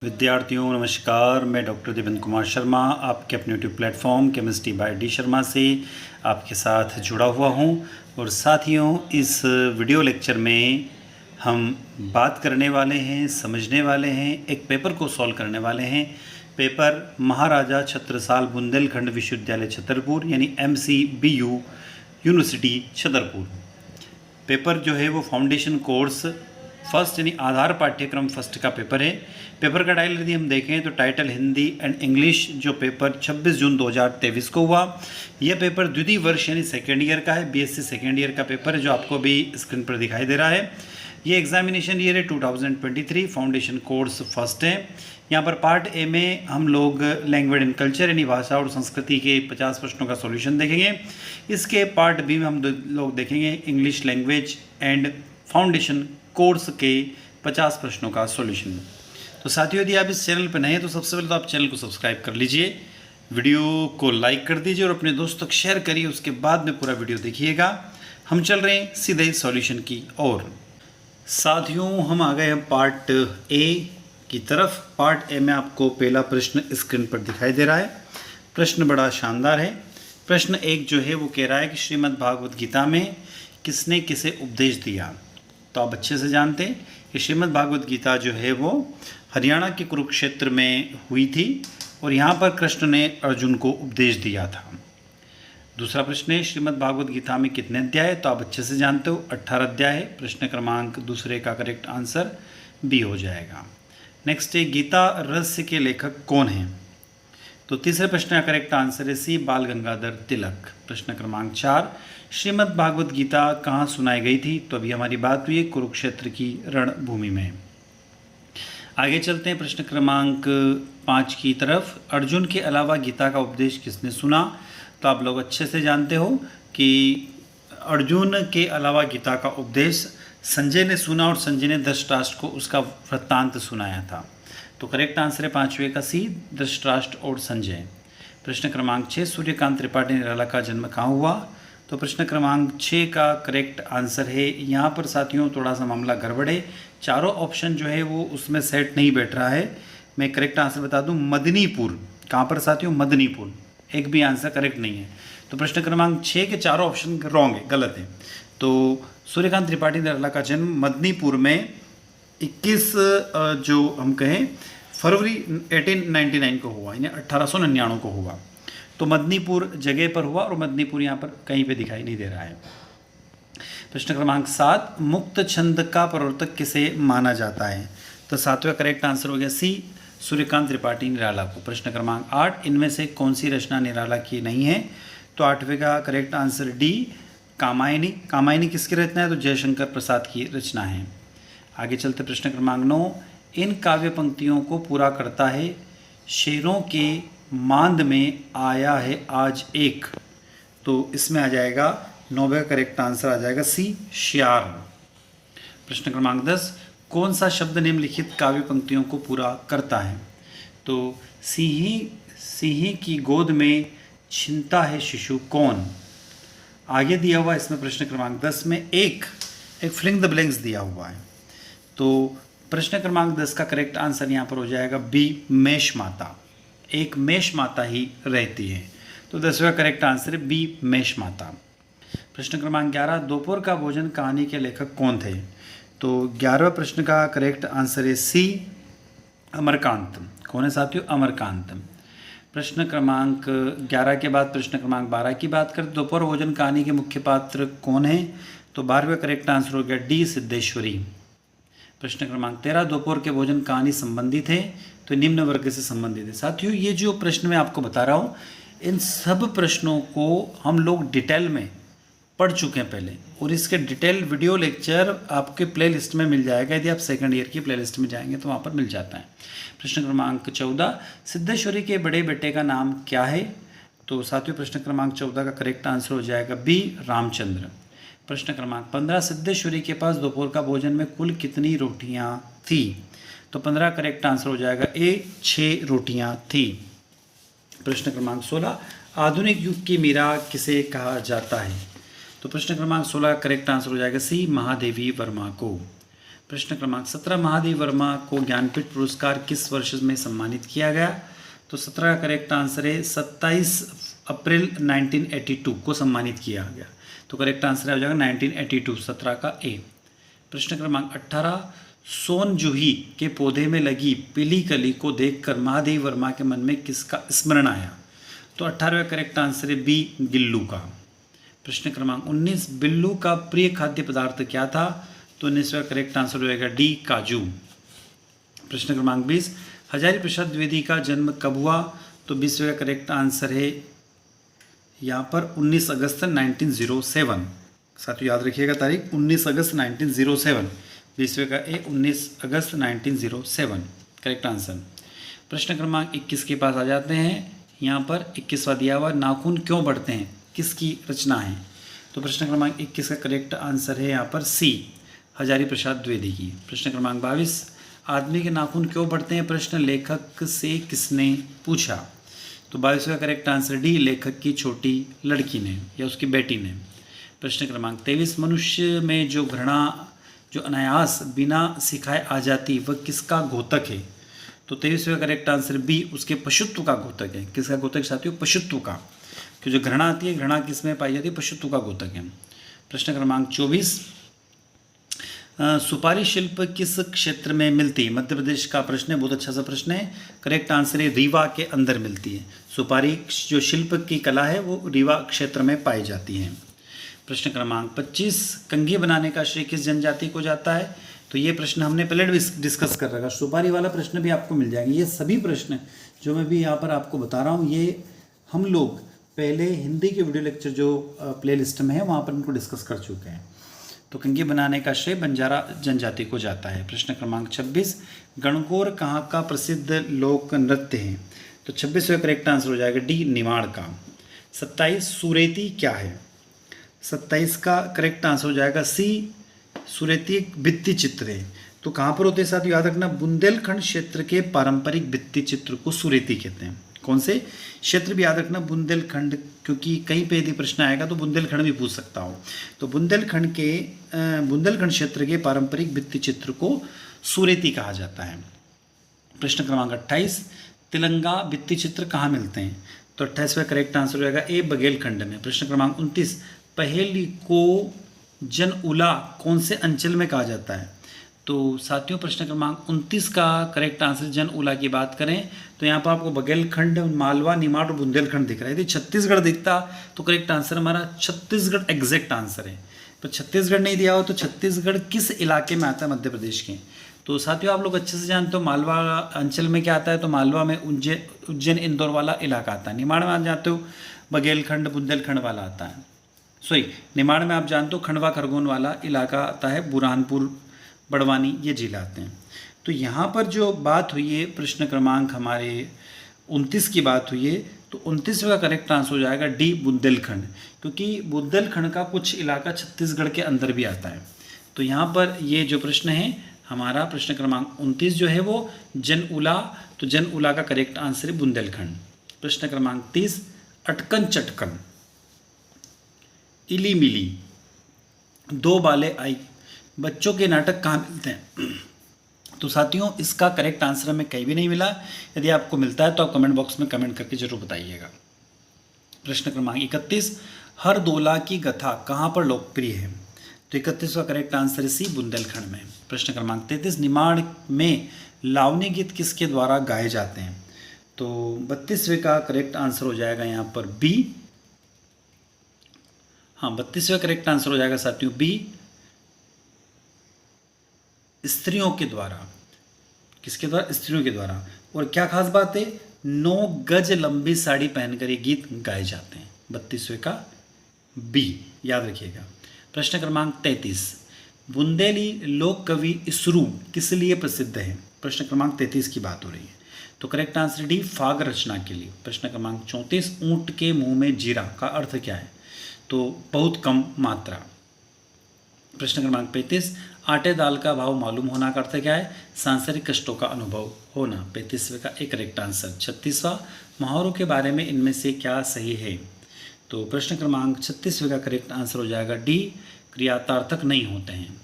विद्यार्थियों नमस्कार। मैं डॉक्टर देवेंद्र कुमार शर्मा आपके अपने YouTube platform chemistry bye D Sharma से आपके साथ जुड़ा हुआ हूं। और साथियों, इस वीडियो लेक्चर में हम बात करने वाले हैं, समझने वाले हैं, एक पेपर को सॉल्व करने वाले हैं। पेपर महाराजा छत्रसाल बुंदेलखंड विश्वविद्यालय छतरपुर यानी MCBU यूनिवर्सिटी छतरपुर। पेपर जो है वो फाउंडेशन कोर्स फर्स्ट यानी आधार पाठ्यक्रम फर्स्ट का पेपर है। पेपर का टाइटल यदि हम देखें तो टाइटल हिंदी एंड इंग्लिश जो पेपर 26 जून 2023 को हुआ। यह पेपर द्वितीय वर्ष यानी सेकेंड ईयर का है, BSc सेकेंड ईयर का पेपर है जो आपको भी स्क्रीन पर दिखाई दे रहा है। ये एग्जामिनेशन ईयर है 2023, फाउंडेशन कोर्स फर्स्ट है। यहाँ पर पार्ट ए में हम लोग लैंग्वेज एंड कल्चर यानी भाषा और संस्कृति के 50 प्रश्नों का सॉल्यूशन देखेंगे। इसके पार्ट बी में हम लोग देखेंगे English language and foundation course के 50 प्रश्नों का सॉल्यूशन। तो साथियों, यदि आप इस चैनल पर नए हैं तो सबसे पहले तो आप चैनल को सब्सक्राइब कर लीजिए, वीडियो को लाइक कर दीजिए और अपने दोस्तों तक शेयर करिए। उसके बाद में पूरा वीडियो देखिएगा। हम चल रहे हैं सीधे सॉल्यूशन की ओर। साथियों, हम आ गए हैं पार्ट ए की तरफ। पार्ट ए में आपको पहला प्रश्न स्क्रीन पर दिखाई दे रहा है। प्रश्न बड़ा शानदार है। प्रश्न एक जो है वो कह रहा है कि श्रीमद् भागवत गीता में किसने किसे उपदेश दिया। तो आप अच्छे से जानते हैं कि श्रीमद् भागवत गीता जो है वो हरियाणा के कुरुक्षेत्र में हुई थी और यहाँ पर कृष्ण ने अर्जुन को उपदेश दिया था। दूसरा प्रश्न है श्रीमद् भागवत गीता में कितने अध्याय है। तो आप अच्छे से जानते हो 18 अध्याय है। प्रश्न क्रमांक दूसरे का करेक्ट आंसर बी हो जाएगा। नेक्स्ट है गीता रहस्य के लेखक कौन हैं। तो तीसरे प्रश्न का करेक्ट आंसर है सी, बाल गंगाधर तिलक। प्रश्न क्रमांक 4 श्रीमद् भागवत गीता कहाँ सुनाई गई थी। तो अभी हमारी बात हुई है कुरुक्षेत्र की रणभूमि में। आगे चलते हैं प्रश्न क्रमांक 5 की तरफ। अर्जुन के अलावा गीता का उपदेश किसने सुना। तो आप लोग अच्छे से जानते हो कि अर्जुन के अलावा गीता का उपदेश संजय ने सुना और संजय ने धृतराष्ट्र को उसका वृत्तांत सुनाया था। तो करेक्ट आंसर है 5वें का सी, धृतराष्ट्र और संजय। प्रश्न क्रमांक 6 सूर्यकांत त्रिपाठी निराला का जन्म कहाँ हुआ। तो प्रश्न क्रमांक 6 का करेक्ट आंसर है, यहाँ पर साथियों थोड़ा सा मामला गड़बड़ है। चारों ऑप्शन जो है वो उसमें सेट नहीं बैठ रहा है। मैं करेक्ट आंसर बता दूं, मदनीपुर। कहाँ पर साथियों, मदनीपुर। एक भी आंसर करेक्ट नहीं है। तो प्रश्न क्रमांक 6 के चारों ऑप्शन रॉन्ग है, गलत है। तो सूर्यकांत त्रिपाठी निराला का जन्म मदनीपुर में 21 जो हम कहें फरवरी 1899 को हुआ, यानी 1899 को हुआ। तो मदनीपुर जगह पर हुआ और मदनीपुर यहाँ पर कहीं पे दिखाई नहीं दे रहा है। प्रश्न क्रमांक 7 मुक्त छंद का प्रवर्तक किसे माना जाता है। तो 7वां करेक्ट आंसर हो गया सी, सूर्यकांत त्रिपाठी निराला को। प्रश्न क्रमांक 8 इनमें से कौन सी रचना निराला की नहीं है। तो 8वें का correct answer D, Kamayani. Kamayani किसकी रचना है। तो जयशंकर प्रसाद की रचना है। आगे चलते प्रश्न क्रमांक 9 इन काव्य पंक्तियों को पूरा करता है शेरों के मांद में आया है आज एक। तो इसमें आ जाएगा 9वें करेक्ट आंसर आ जाएगा सी, श्यार। प्रश्न क्रमांक 10 कौन सा शब्द निम्नलिखित काव्य पंक्तियों को पूरा करता है। तो सिंही की गोद में छिनता है शिशु कौन। आगे दिया हुआ इसमें प्रश्न क्रमांक 10 में एक फिलिंग द ब्लैंक्स दिया हुआ है। तो प्रश्न क्रमांक 10 का करेक्ट आंसर यहाँ पर हो जाएगा बी, मेष माता। एक मेष माता ही रहती है। तो 10वां करेक्ट आंसर है बी, मेष माता। प्रश्न क्रमांक 11 दोपहर का भोजन कहानी के लेखक कौन थे। तो 11वें प्रश्न का करेक्ट आंसर है सी, अमरकांत। कौन है साथियों, अमरकांत। प्रश्न क्रमांक 11 के बाद प्रश्न क्रमांक 12 की बात करें। दोपहर भोजन कहानी के मुख्य पात्र कौन है। तो 12वें करेक्ट आंसर हो गया डी, सिद्धेश्वरी। प्रश्न क्रमांक 13 दोपहर के भोजन कहानी संबंधित है। तो निम्न वर्ग से संबंधित है। साथियों, ये जो प्रश्न मैं आपको बता रहा हूँ इन सब प्रश्नों को हम लोग डिटेल में पढ़ चुके हैं पहले, और इसके डिटेल वीडियो लेक्चर आपके प्लेलिस्ट में मिल जाएगा। यदि आप सेकंड ईयर की प्लेलिस्ट में जाएंगे तो वहाँ पर मिल जाता है। प्रश्न क्रमांक 14 सिद्धेश्वरी के बड़े बेटे का नाम क्या है। तो साथियों प्रश्न क्रमांक 14 का करेक्ट आंसर हो जाएगा बी, रामचंद्र। प्रश्न क्रमांक 15 सिद्धेश्वरी के पास दोपहर का भोजन में कुल कितनी रोटियां थी। तो 15 करेक्ट आंसर हो जाएगा ए, 6 रोटियां थी। प्रश्न क्रमांक 16 आधुनिक युग की मीरा किसे कहा जाता है। तो प्रश्न क्रमांक 16 का करेक्ट आंसर हो जाएगा सी, महादेवी वर्मा को। प्रश्न क्रमांक 17, महादेव वर्मा को ज्ञानपीठ पुरस्कार किस वर्ष में सम्मानित किया गया? तो 17 का करेक्ट आंसर है 27 अप्रैल 1982 को सम्मानित किया गया। तो करेक्ट आंसर हो जाएगा 1982, 17 का ए। प्रश्न क्रमांक 18, सोन जूही के पौधे में लगी पीली कली को देखकर महादेव वर्मा के मन में किसका स्मरण आया? तो 18वां करेक्ट आंसर है बी, गिल्लू का। प्रश्न क्रमांक 19, बिल्लू का प्रिय खाद्य पदार्थ क्या था? तो 19वां करेक्ट आंसर हो जाएगा डी, काजू। प्रश्न क्रमांक 20, हजारी प्रसाद द्विवेदी का जन्म कब हुआ? तो 20वां करेक्ट आंसर है यहाँ पर 19 अगस्त 1907। साथियों याद रखिएगा तारीख 19 अगस्त 1907। 20वें का ए 19 अगस्त 1907 करेक्ट आंसर। प्रश्न क्रमांक 21 के पास आ जाते हैं। यहाँ पर 21वां दिया हुआ, नाखून क्यों बढ़ते हैं, किसकी रचना है? तो प्रश्न क्रमांक 21 का करेक्ट आंसर है यहाँ पर सी, हजारी प्रसाद द्विवेदी की। प्रश्न क्रमांक 22, आदमी के नाखून क्यों बढ़ते हैं? प्रश्न लेखक से किसने पूछा? तो 22वां करेक्ट आंसर डी, लेखक की छोटी लड़की ने या उसकी बेटी ने। प्रश्न क्रमांक 23, मनुष्य में जो घृणा जो अनायास बिना सिखाए आ जाती वह किसका घोतक है? तो 23वां करेक्ट आंसर बी, उसके पशुत्व का घोतक है। किसका घोतक साथियों? पशुत्व का। कि जो घृणा आती है, घृणा किस में पाई जाती है? पशुत्व का घोतक है। प्रश्न क्रमांक 24, सुपारी शिल्प किस क्षेत्र में मिलती है? मध्य प्रदेश का प्रश्न है, बहुत अच्छा सा प्रश्न है। करेक्ट आंसर है रीवा के अंदर मिलती है। सुपारी जो शिल्प की कला है वो रीवा क्षेत्र में पाई जाती है। प्रश्न क्रमांक 25, कंघी बनाने का श्रेय किस जनजाति को जाता है? तो ये प्रश्न हमने पहले डिस्कस कर रखा। सुपारी वाला प्रश्न भी आपको मिल जाएंगे। ये सभी प्रश्न जो मैं भी यहाँ पर आपको बता रहा हूँ, ये हम लोग पहले हिंदी के वीडियो लेक्चर जो प्ले लिस्ट में है वहाँ पर इनको डिस्कस कर चुके हैं। तो कंघी बनाने का श्रेय बंजारा जनजाति को जाता है। प्रश्न क्रमांक 26, गणगौर कहाँ का प्रसिद्ध लोक नृत्य है? तो 26वां करेक्ट आंसर हो जाएगा डी, निमाड़ का। 27, सुरेती क्या है? 27 का करेक्ट आंसर हो जाएगा सी, सुरेती एक भित्ति चित्र है। तो कहाँ पर होते हैं साथ याद रखना? बुंदेलखंड क्षेत्र के पारंपरिक भित्ति चित्र को सुरेती कहते हैं। कौन से क्षेत्र भी याद रखना? बुंदेलखंड, क्योंकि कहीं पे यदि प्रश्न आएगा तो बुंदेलखंड भी पूछ सकता हूँ। तो बुंदेलखंड क्षेत्र के पारंपरिक भित्ति चित्र को सुरेती कहा जाता है। प्रश्न क्रमांक 28, तिलंगा भित्ति चित्र कहाँ मिलते हैं? तो 28वां करेक्ट आंसर हो जाएगा ए, बघेलखंड में। प्रश्न क्रमांक 29, पहेली को जनउला कौन से अंचल में कहा जाता है? तो साथियों प्रश्न क्रमांक 29 का करेक्ट आंसर जनउला की बात करें तो यहाँ पर आपको बघेलखंड, मालवा, निमाड़ और बुंदेलखंड दिख रहा है। यदि छत्तीसगढ़ दिखता तो करेक्ट आंसर हमारा छत्तीसगढ़ एग्जैक्ट आंसर है। तो छत्तीसगढ़ नहीं दिया हो तो छत्तीसगढ़ किस इलाके में आता है मध्य प्रदेश के? तो साथियों आप लोग अच्छे से जानते हो मालवा अंचल में क्या आता है? तो मालवा में उज्जैन इंदौर वाला इलाका आता है। निमाड़ में आप जानते हो बघेलखंड, बुंदेलखंड वाला आता है। निमाड़ में आप जानते हो खंडवा खरगोन वाला इलाका आता है, बुरहानपुर, बड़वानी, ये जिला आते हैं। तो यहाँ पर जो बात हुई है प्रश्न क्रमांक हमारे 29 की बात हुई है, तो 29वां का करेक्ट आंसर हो जाएगा डी, बुंदेलखंड, क्योंकि बुंदेलखंड का कुछ इलाका छत्तीसगढ़ के अंदर भी आता है। तो यहाँ पर ये जो प्रश्न है हमारा प्रश्न क्रमांक 29 जो है वो जनउला, तो जनउला का करेक्ट आंसर है बुंदेलखंड। प्रश्न क्रमांक 30, अटकन चटकन, इली मिली, दो बाले आई, बच्चों के नाटक कहाँ मिलते हैं? तो साथियों इसका करेक्ट आंसर हमें कहीं भी नहीं मिला। यदि आपको मिलता है तो आप कमेंट बॉक्स में कमेंट करके जरूर बताइएगा। प्रश्न क्रमांक 31, हरदोला की कथा कहाँ पर लोकप्रिय है? तो 31वां करेक्ट आंसर है सी, बुंदेलखंड में। प्रश्न क्रमांक 33, निमाड़ में लावनी गीत किसके द्वारा गाए जाते हैं? तो 32वें का करेक्ट आंसर हो जाएगा यहाँ पर बी। हाँ 32वां करेक्ट आंसर हो जाएगा साथियों बी, स्त्रियों के द्वारा। किसके द्वारा? स्त्रियों के द्वारा। और क्या खास बात है? 9 गज लंबी साड़ी पहनकर ये गीत गाए जाते हैं। 32वें का बी याद रखिएगा। प्रश्न क्रमांक 33, बुंदेली लोक कवि इसरू किस लिए प्रसिद्ध है? प्रश्न क्रमांक 33 की बात हो रही है। तो करेक्ट आंसर डी, फाग रचना के लिए। प्रश्न क्रमांक 34, ऊंट के मुंह में जीरा का अर्थ क्या है? तो बहुत कम मात्रा। प्रश्न क्रमांक 35, आटे दाल का भाव मालूम होना का अर्थ क्या है? सांसारिक कष्टों का अनुभव होना। 35वें का एक करेक्ट आंसर। 36वां, मुहावरों के बारे में इनमें से क्या सही है? तो प्रश्न क्रमांक 36वें का करेक्ट आंसर हो जाएगा डी, क्रियातार्थक नहीं होते हैं।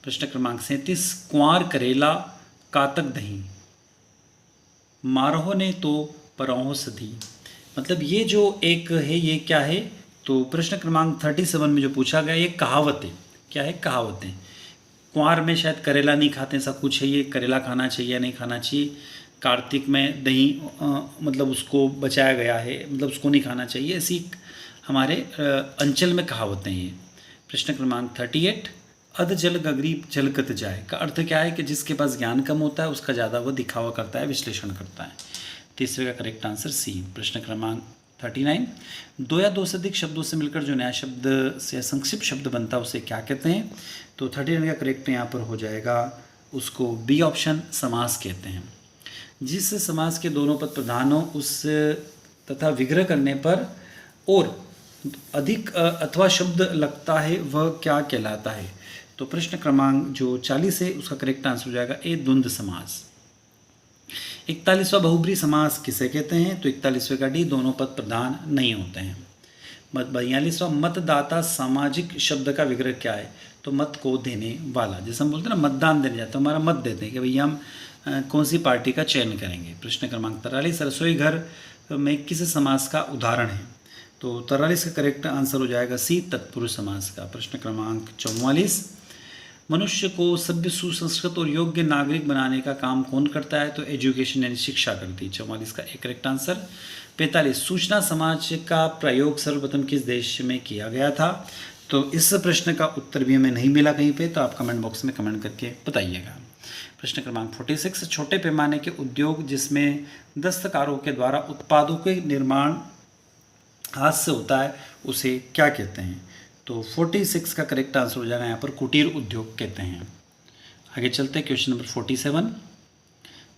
प्रश्न क्रमांक 37, कुंवार करेला कातक दही, मारहो ने तो परहो सधी। मतलब ये जो एक है ये क्या है, तो प्रश्न क्रमांक 37 में जो पूछा गया ये कहावत है। क्या है? कहावत है। कुंवार में शायद करेला नहीं खाते, ऐसा कुछ है, ये करेला खाना चाहिए या नहीं खाना चाहिए। कार्तिक में दही मतलब उसको बचाया गया है, मतलब उसको नहीं खाना चाहिए, ऐसी हमारे अंचल में कहावतें हैं ये। प्रश्न क्रमांक 38, अध जल गरीब जलकत जाए का अर्थ क्या है कि जिसके पास ज्ञान कम होता है उसका ज़्यादा वो दिखावा करता है, विश्लेषण करता है। तीसरे का करेक्ट आंसर सी। प्रश्न क्रमांक 39, दो या दो से अधिक शब्दों से मिलकर जो नया शब्द से संक्षिप्त शब्द बनता है उसे क्या कहते हैं? तो 39 का करेक्ट यहाँ पर हो जाएगा, उसको बी ऑप्शन, समास कहते हैं। जिस समास के दोनों पद प्रधान हो उस तथा विग्रह करने पर और अधिक अथवा शब्द लगता है वह क्या कहलाता है? तो प्रश्न क्रमांक जो 40 है उसका करेक्ट आंसर हो जाएगा ए, द्वंद्व समास। 41वां बहुब्री समास किसे कहते हैं? तो 41वें का डी, दोनों पद प्रधान नहीं होते हैं। 42वां मतदाता सामाजिक शब्द का विग्रह क्या है? तो मत को देने वाला, जैसे हम बोलते हैं ना मतदान देने जाते हैं, हमारा मत देते हैं कि भैया हम कौन सी पार्टी का चयन करेंगे। प्रश्न क्रमांक 43, रसोई घर में किस समास का उदाहरण है? तो 43 का करेक्ट आंसर हो जाएगा सी, तत्पुरुष समास का। प्रश्न क्रमांक 44, मनुष्य को सभ्य, सुसंस्कृत और योग्य नागरिक बनाने का काम कौन करता है? तो एजुकेशन यानी शिक्षा करती है। 44 का एक करेक्ट आंसर। 45, सूचना समाज का प्रयोग सर्वप्रथम किस देश में किया गया था? तो इस प्रश्न का उत्तर भी हमें नहीं मिला कहीं पे, तो आप कमेंट बॉक्स में कमेंट करके बताइएगा। प्रश्न क्रमांक 46, छोटे पैमाने के उद्योग जिसमें दस्तकारों के द्वारा उत्पादों के निर्माण हाथ से होता है उसे क्या कहते हैं? तो 46 का करेक्ट आंसर हो जाएगा यहाँ पर कुटीर उद्योग कहते हैं। आगे चलते हैं क्वेश्चन नंबर 47,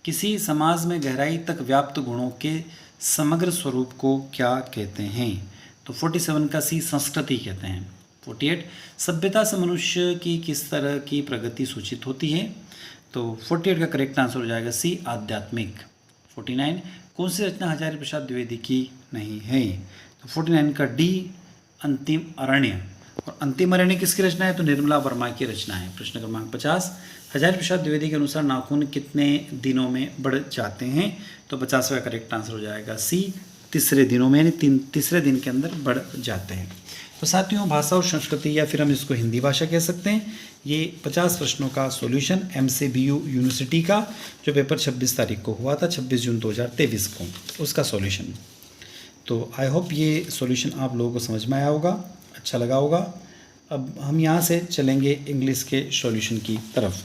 किसी समाज में गहराई तक व्याप्त गुणों के समग्र स्वरूप को क्या कहते हैं? तो 47 का सी, संस्कृति कहते हैं। 48, सभ्यता से मनुष्य की किस तरह की प्रगति सूचित होती है? तो 48 का करेक्ट आंसर हो जाएगा सी, आध्यात्मिक। 49, कौन सी रचना हजारी प्रसाद द्विवेदी की नहीं है? तो 49 का डी, अंतिम अरण्य। और अंतिम अरण्य किसकी रचना है? तो निर्मला वर्मा की रचना है। प्रश्न क्रमांक 50, हजारी प्रसाद द्विवेदी के अनुसार नाखून कितने दिनों में बढ़ जाते हैं? तो 50वां का करेक्ट आंसर हो जाएगा सी, तीसरे दिनों में, यानी तीसरे दिन के अंदर बढ़ जाते हैं। तो साथियों, भाषा और संस्कृति या फिर हम इसको हिंदी भाषा कह सकते हैं, ये 50 प्रश्नों का सॉल्यूशन MCBU यूनिवर्सिटी का जो पेपर 26 तारीख को हुआ था, 26 जून 2023 को, उसका सॉल्यूशन। तो आई होप ये सॉल्यूशन आप लोगों को समझ में आया होगा, अच्छा लगा होगा। अब हम यहाँ से चलेंगे इंग्लिश के सॉल्यूशन की तरफ।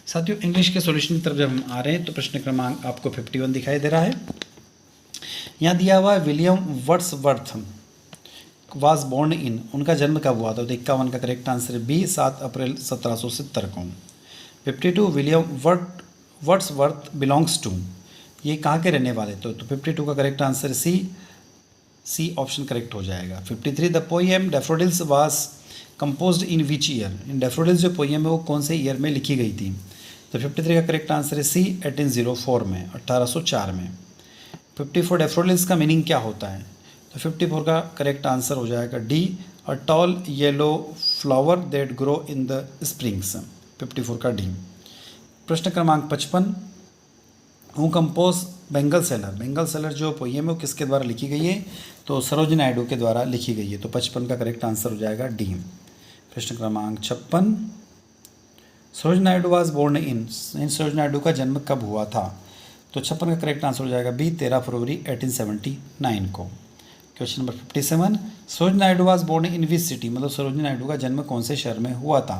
साथियों, इंग्लिश के सॉल्यूशन की तरफ जब हम आ रहे हैं तो प्रश्न क्रमांक आपको 51 दिखाई दे रहा है। यहाँ दिया हुआ है William Wordsworth was born in, उनका जन्म कब हुआ था? तो 51 का करेक्ट आंसर बी, 7 अप्रैल 1770 को। 52, विलियम वर्ड्सवर्थ बिलोंग्स टू, ये कहाँ के रहने वाले? तो 52 का correct answer C option correct हो जाएगा। 53, the poem Daffodils was composed in which year, in Daffodils जो पोएम है वो कौन से ईयर में लिखी गई थी? तो 53 का करेक्ट आंसर है सी, 1804 में, 1804 में। 54, डैफोडिल्स का मीनिंग क्या होता है? तो 54 का करेक्ट आंसर हो जाएगा D, a tall yellow flower that grow in the springs. 54 का डी। प्रश्न क्रमांक 55, who compose Bengal seller, Bengal seller जो पोएम है वो किसके द्वारा लिखी गई है? तो सरोजिनी नायडू के द्वारा लिखी गई है। तो 55 का करेक्ट आंसर हो जाएगा डी। प्रश्न क्रमांक 56, Sarojini Naidu was born in Sarojini Naidu का जन्म कब हुआ था? तो 56 का करेक्ट आंसर हो जाएगा बी, 13 फरवरी 1879 को। Question number 57, Sarojini Naidu was born in which city, मतलब सरोजिनी नायडू का जन्म कौन से शहर में हुआ था?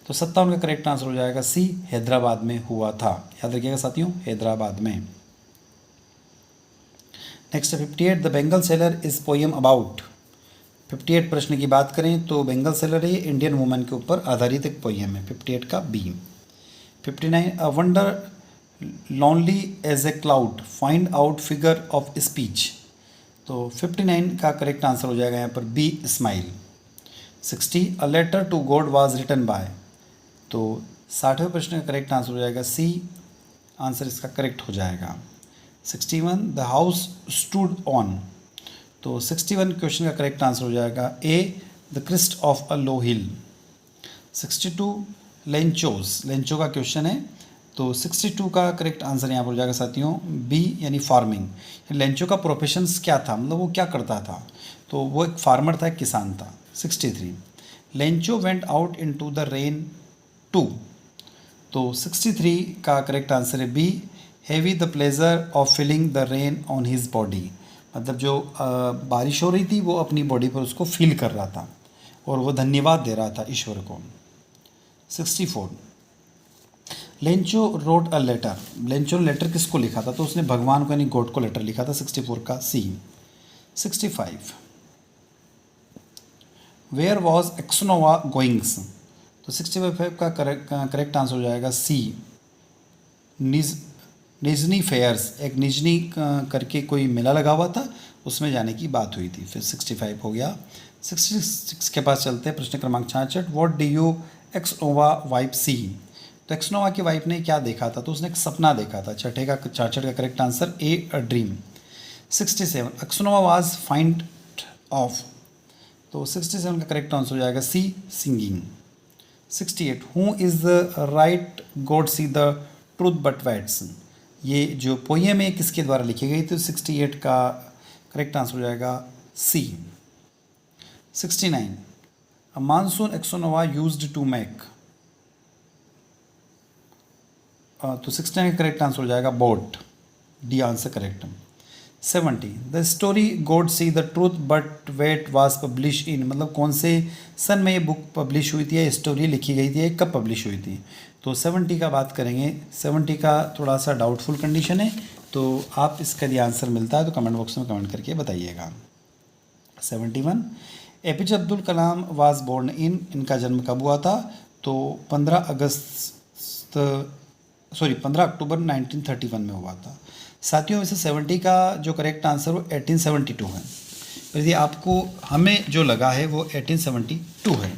तो 57 का करेक्ट आंसर हो जाएगा सी, हैदराबाद में हुआ था। याद रखिएगा साथियों, हैदराबाद में। Next 58, the bangle seller is poem about. 58 प्रश्न की बात करें तो बेंगल सेलर है इंडियन वुमेन के ऊपर आधारित एक पोएम है। 58 का B. 59, a wander lonely as a cloud find out figure of speech. तो 59 का करेक्ट आंसर हो जाएगा यहाँ पर B, simile. 60, a letter to God was written by. तो 60वें प्रश्न का करेक्ट आंसर हो जाएगा सी, आंसर इसका करेक्ट हो जाएगा। 61, द हाउस स्टूड ऑन। तो 61 क्वेश्चन का करेक्ट आंसर हो जाएगा A, the crest of a low hill. 62, Lencho का क्वेश्चन है। तो 62 का करेक्ट आंसर यहाँ पर हो जाएगा साथियों बी यानी फार्मिंग। लेंचो का प्रोफेशंस क्या था, मतलब वो क्या करता था, तो वो एक फार्मर था, एक किसान था। 63 Lencho went out into the rain to. तो 63 का करेक्ट आंसर है B heavy the pleasure of feeling the rain on his body. मतलब जो बारिश हो रही थी वो अपनी बॉडी पर उसको फील कर रहा था और वो धन्यवाद दे रहा था ईश्वर को। 64 Lencho wrote a letter. Lencho ने लेटर किसको लिखा था, तो उसने भगवान को यानी गॉड को लेटर लिखा था। 64 का सी। 65 वेयर वॉज एक्सनोवा गोइंग्स। तो 65 का करेक्ट आंसर हो जाएगा सी निजनी फेयर्स। एक निजनी करके कोई मेला लगा हुआ था, उसमें जाने की बात हुई थी। फिर 65 हो गया। 66 के पास चलते हैं, प्रश्न क्रमांक 66 व्हाट डू यू एक्सनोवा वाइफ सी। तो एक्सनोवा की वाइफ ने क्या देखा था, तो उसने एक सपना देखा था। 66 का correct answer A a dream. 67 एक्सनोवा वाज फाइंड ऑफ। तो 67 का करेक्ट आंसर हो जाएगा C singing. 68 who is the right God see the truth but waits. ये जो पोएम है किसके द्वारा लिखी गई, तो 68 का करेक्ट आंसर हो जाएगा सी। 69 अ मानसून एक्सोनोवा यूज्ड टू मेक। तो 69 का करेक्ट आंसर हो जाएगा boat, D answer correct. 70 the story God see the truth but wait was publish in. मतलब कौन से सन में ये बुक पब्लिश हुई थी या स्टोरी लिखी गई थी, कब पब्लिश हुई थी। तो 70 का बात करेंगे। 70 का थोड़ा सा डाउटफुल कंडीशन है, तो आप इसका यदि आंसर मिलता है तो कमेंट बॉक्स में कमेंट करके बताइएगा। 71 APJ Abdul Kalam was born in. इनका जन्म कब हुआ था, तो 15 अक्टूबर 1931 में हुआ था। साथियों वैसे 70 का जो करेक्ट आंसर वो 1872 है। पर यदि आपको हमें जो लगा है वो 1872 है।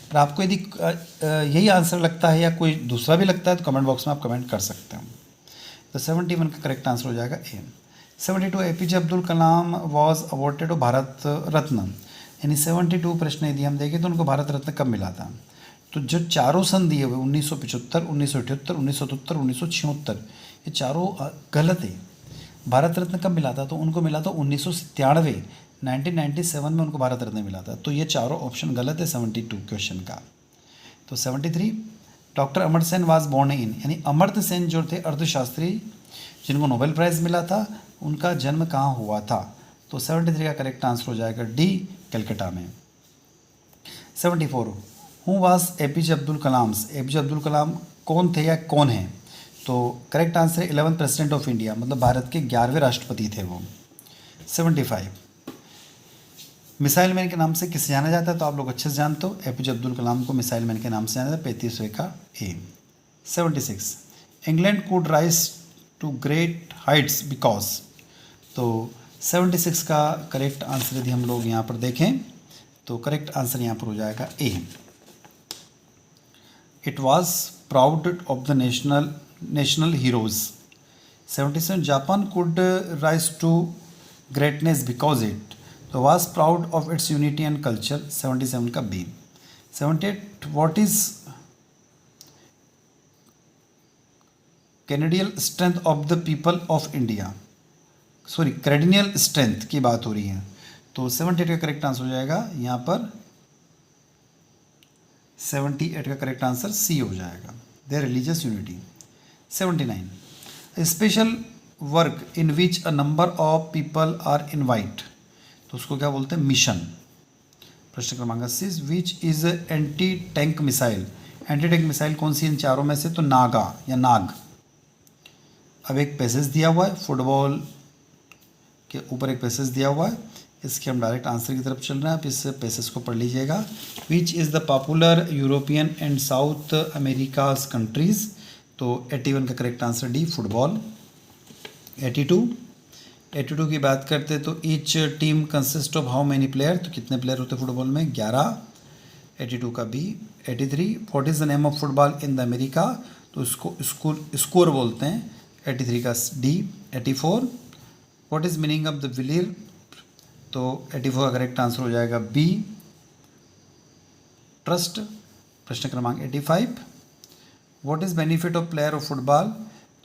और आपको यदि यही आंसर लगता है या कोई दूसरा भी लगता है तो कमेंट बॉक्स में आप कमेंट कर सकते हैं। तो 71 का करेक्ट आंसर हो जाएगा A. 72 APJ Abdul Kalam was awarded Bharat Ratna. यानी 72 प्रश्न यदि हम देखें तो उनको भारत रत्न कब मिला था। तो जो चारों सन दिए हुए 1975, 1978, 1977, 1976 ये चारों गलत है। भारत रत्न कब मिला था, तो उनको मिला था 1997, 1997 में उनको भारत रत्न मिला था। तो ये चारों ऑप्शन गलत है 72 क्वेश्चन का। तो 73 doctor Amartya Sen was born in. यानी अमर्त्य सेन जो थे अर्थशास्त्री जिनको नोबेल प्राइज़ मिला था, उनका जन्म कहाँ हुआ था। तो 73 का करेक्ट आंसर हो जाएगा डी कलकत्ता में। 74 who was APJ Abdul Kalam. APJ Abdul Kalam कौन थे या कौन हैं, तो करेक्ट आंसर है 11th प्रेसिडेंट ऑफ इंडिया, मतलब भारत के 11वें राष्ट्रपति थे वो। 75 मिसाइल मैन के नाम से किसे जाना जाता है, तो आप लोग अच्छे से जानते हो एपीजे अब्दुल कलाम को मिसाइल मैन के नाम से जाना जाता है। 35वें का A. 76 England could rise to great heights because. तो 76 का करेक्ट आंसर यदि हम लोग यहाँ पर देखें तो करेक्ट आंसर यहाँ पर हो जाएगा A. It was proud of the national heroes. 77 Japan could rise to greatness because it तो was proud of its unity and culture. 77 का B. 78 what is cardinal strength of the people of India. Sorry credential strength की बात हो रही है। तो 78 का correct answer हो जाएगा यहाँ पर 78 का करेक्ट आंसर सी हो जाएगा, there religious unity. 79 special work in which a number of people are invite. तो उसको क्या बोलते हैं, मिशन। प्रश्न क्रमांक 80 which is anti tank missile. Anti tank missile कौन सी इन चारों में से, तो नागा या नाग। अब एक पैसेज दिया हुआ है, फुटबॉल के ऊपर एक पैसेज दिया हुआ है, इसके हम डायरेक्ट आंसर की तरफ चल रहे हैं। आप इस पैसेज को पढ़ लीजिएगा। Which is the popular European and South Americas countries. तो 81 का करेक्ट आंसर डी फुटबॉल। 82 की बात करते हैं तो each team consist of how many player. तो कितने प्लेयर होते हैं फुटबॉल में, 11। 82 का B. 83 what is the name of football in the America. तो इसको स्कोर बोलते हैं। 83 का D. 84 what is meaning of the विलियर। तो 84 का करेक्ट आंसर हो जाएगा बी ट्रस्ट। प्रश्न क्रमांक 85 what is benefit of player of football?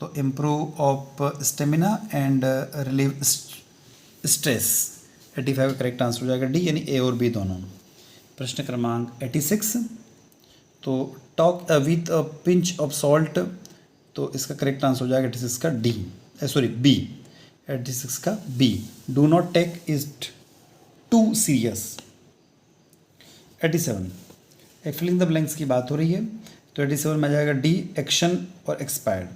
To improve of stamina and relieve stress. 85 का करेक्ट आंसर हो जाएगा डी, यानी ए और बी दोनों। प्रश्न क्रमांक 86, तो talk with a pinch of salt, तो इसका करेक्ट आंसर हो जाएगा 86 का डी, सॉरी बी, 86 का B. Do not take it too serious. 87 filling the blanks की बात हो रही है, तो 87 में आ जाएगा डी, एक्शन और एक्सपायर्ड।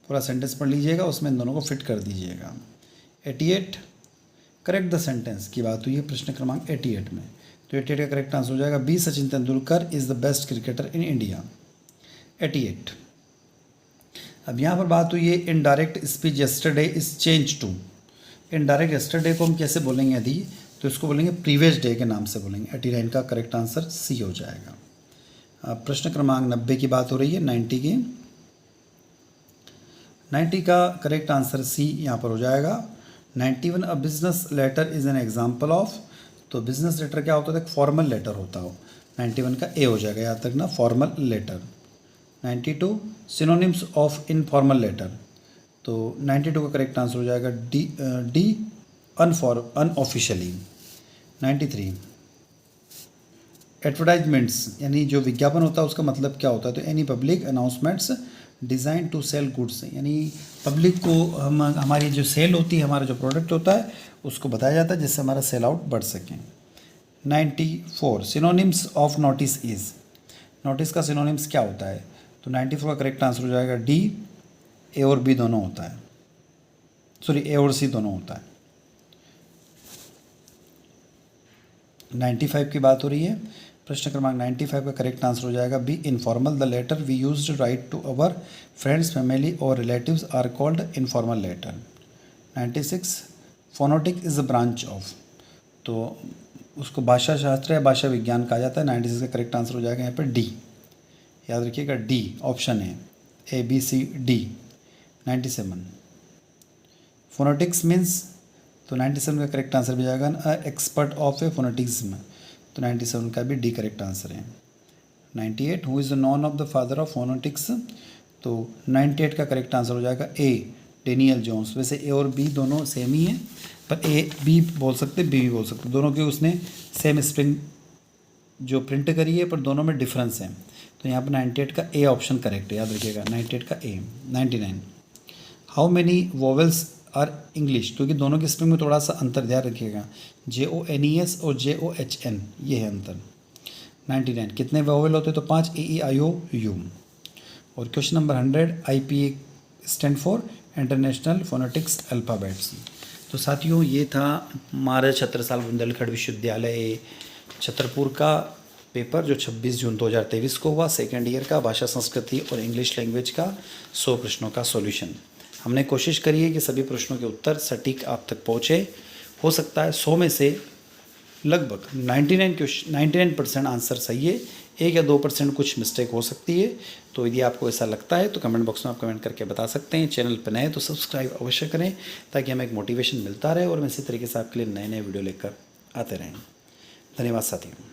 पूरा सेंटेंस पढ़ लीजिएगा, उसमें इन दोनों को फिट कर दीजिएगा। 88 करेक्ट द सेंटेंस की बात हुई है प्रश्न क्रमांक 88 में, तो 88 का करेक्ट आंसर हो जाएगा B, Sachin Tendulkar is the best cricketer in India. 88 अब यहाँ पर बात हुई है indirect speech yesterday is change to. Indirect yesterday को हम कैसे बोलेंगे यदि, तो इसको बोलेंगे प्रीवियस डे के नाम से बोलेंगे। 89 का करेक्ट आंसर सी हो जाएगा। प्रश्न क्रमांक 90 की बात हो रही है, 90 की। 90 का करेक्ट आंसर सी यहाँ पर हो जाएगा। 91 a business letter is an example of, तो बिजनेस लेटर क्या होता है? एक फॉर्मल लेटर होता हो। 91 का ए हो जाएगा, यहाँ तक ना, formal letter. 92 synonyms of informal letter, तो 92 का करेक्ट आंसर हो जाएगा डी अनऑफिशियली। 93 एडवर्टाइजमेंट्स, यानी जो विज्ञापन होता है उसका मतलब क्या होता है? तो any public announcements design to sell goods, यानी पब्लिक को हम हमारी जो सेल होती है, हमारा जो प्रोडक्ट होता है उसको बताया जाता है जिससे हमारा सेल आउट बढ़ सके। 94 synonyms of notice is, notice का सिनोनिम्स क्या होता है? तो 94 का करेक्ट आंसर हो जाएगा डी, ए और बी दोनों होता है, सॉरी ए और सी दोनों होता है। 95 की बात हो रही है, प्रश्न क्रमांक 95 का करेक्ट आंसर हो जाएगा B, informal. The letter we use to write to our friends, family और relatives are called informal letter. 96 phonetic is a branch of, तो उसको भाषा शास्त्र या भाषा विज्ञान कहा जाता है। 96 का करेक्ट आंसर हो जाएगा यहाँ पर डी, याद रखिएगा डी ऑप्शन है, A B C D. 97 phonetics means, तो 97 का करेक्ट आंसर भी जाएगा एक्सपर्ट ऑफ ए फोनेटिक्स में, तो 97 का भी डी करेक्ट आंसर है। 98 who is the none of the father of phonetics, तो 98 का करेक्ट आंसर हो जाएगा ए, डेनियल जोन्स। वैसे ए और बी दोनों सेम ही हैं, पर ए बी बोल सकते, बी भी बोल सकते, दोनों के उसने सेम स्पेलिंग जो प्रिंट करी है, पर दोनों में डिफरेंस है। तो यहाँ पर 98 का ए ऑप्शन करेक्ट है, याद रखिएगा 98 का A. 99 how many vowels are English, क्योंकि दोनों के स्पेलिंग में थोड़ा सा अंतर ध्यान रखिएगा, JONES और JOHN, ये है अंतर। 99 कितने वोवेल होते हैं? तो 5 AEIOU। और question number 100 IPA stand for international phonetics alphabets. तो साथियों, ये था हमारे छत्रसाल बुंदेलखंड विश्वविद्यालय छतरपुर का पेपर जो 26 जून 2023 को हुआ, सेकेंड ईयर का भाषा संस्कृति और इंग्लिश लैंग्वेज का 100 प्रश्नों का सॉल्यूशन। हमने कोशिश करी है कि सभी प्रश्नों के उत्तर सटीक आप तक पहुँचे। हो सकता है 100 में से लगभग 99% आंसर सही है, 1 या 2% कुछ मिस्टेक हो सकती है। तो यदि आपको ऐसा लगता है तो कमेंट बॉक्स में आप कमेंट करके बता सकते हैं। चैनल पर नए तो सब्सक्राइब अवश्य करें, ताकि हमें एक मोटिवेशन मिलता रहे और मैं इसी तरीके से आपके लिए नए नए वीडियो लेकर आते रहें। धन्यवाद साथियों।